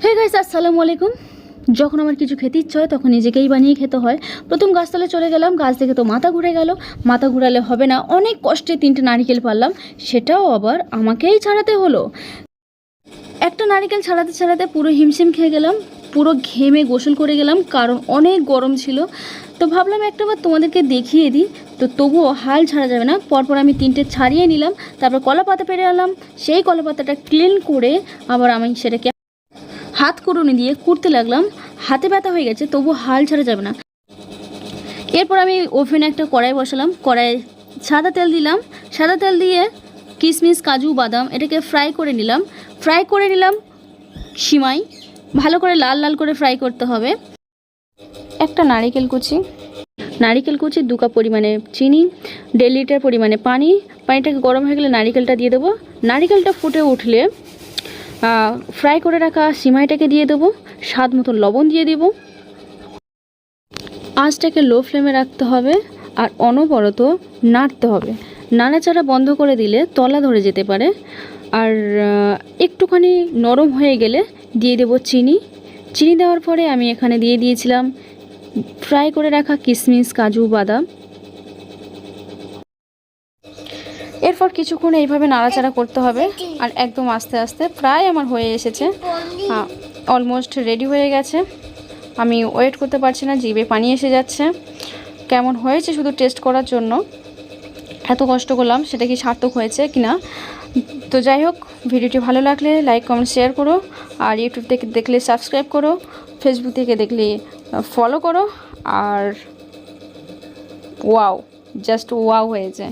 Hey guys, আসসালামু আলাইকুম। যখন আমার কিছু খেতে ইচ্ছে হয় তখন নিজেকেই বানিয়ে খেতে হয়। প্রথম গাছতলায় চলে গেলাম, গাছ দেখে তো মাথা ঘুরে গেল। মাথা ঘুরালে হবে না, অনেক কষ্টে 3টে নারকেল পারলাম, সেটাও আবার আমাকেই ছাড়াতে হলো। একটা নারকেল ছাড়াতে ছাড়াতে পুরো হিমশিম খেয়ে গেলাম, পুরো ঘেমে গোসল করে গেলাম, কারণ অনেক গরম ছিল। তো ভাবলাম একটাবার তোমাদেরকে দেখিয়ে দিই, তো তবুও হাল ছাড়া যাবে না। পরপর আমি 3টে ছাড়িয়ে নিলাম, তারপর কলা পাতা পেরে আনলাম, সেই কলা পাতাটা ক্লিন করে আবার আমি সেটাকে হাত কুড়ুনি দিয়ে কুড়তে লাগলাম। হাতে ব্যথা হয়ে গেছে, তবু হাল ছাড়া যাবে না। এরপর আমি ওভেনে একটা কড়াই বসালাম, কড়াইয়ে সাদা তেল দিলাম। সাদা তেল দিয়ে কিশমিশ, কাজু, বাদাম এটাকে ফ্রাই করে নিলাম। সিমাই ভালো করে লাল লাল করে ফ্রাই করতে হবে। একটা নারিকেল কুচি, 2 কাপ পরিমাণে চিনি, 1.5 লিটার পরিমাণে পানি। পানিটাকে গরম হয়ে গেলে নারিকেলটা দিয়ে দেবো। নারিকেলটা ফুটে উঠলে ফ্রাই করে রাখা সিমাইটাকে দিয়ে দেবো, স্বাদ মতো লবণ দিয়ে দেব। আঁচটাকে লো ফ্লেমে রাখতে হবে আর অনবরত নাড়তে হবে। নাড়াচাড়া বন্ধ করে দিলে তলা ধরে যেতে পারে। আর একটুখানি নরম হয়ে গেলে দিয়ে দেব চিনি দেওয়ার পরে আমি এখানে দিয়ে দিয়েছিলাম ফ্রাই করে রাখা কিশমিশ, কাজু, বাদাম। এরপর কিছুক্ষণ এইভাবে নাড়াচাড়া করতে হবে আর একদম আস্তে আস্তে প্রায় আমার হয়ে এসেছে, অলমোস্ট রেডি হয়ে গেছে। আমি ওয়েট করতে পারছি না, জিভে পানি এসে যাচ্ছে। কেমন হয়েছে শুধু টেস্ট করার জন্য এত কষ্ট করলাম, সেটা কি সার্থক হয়েছে কিনা। তো যাই হোক, ভিডিওটি ভালো লাগলে লাইক, কমেন্ট, শেয়ার করো। আর ইউটিউব থেকে দেখলে সাবস্ক্রাইব করো, ফেসবুক থেকে দেখলে ফলো করো। আর ওয়াও, জাস্ট ওয়াও হয়েছে।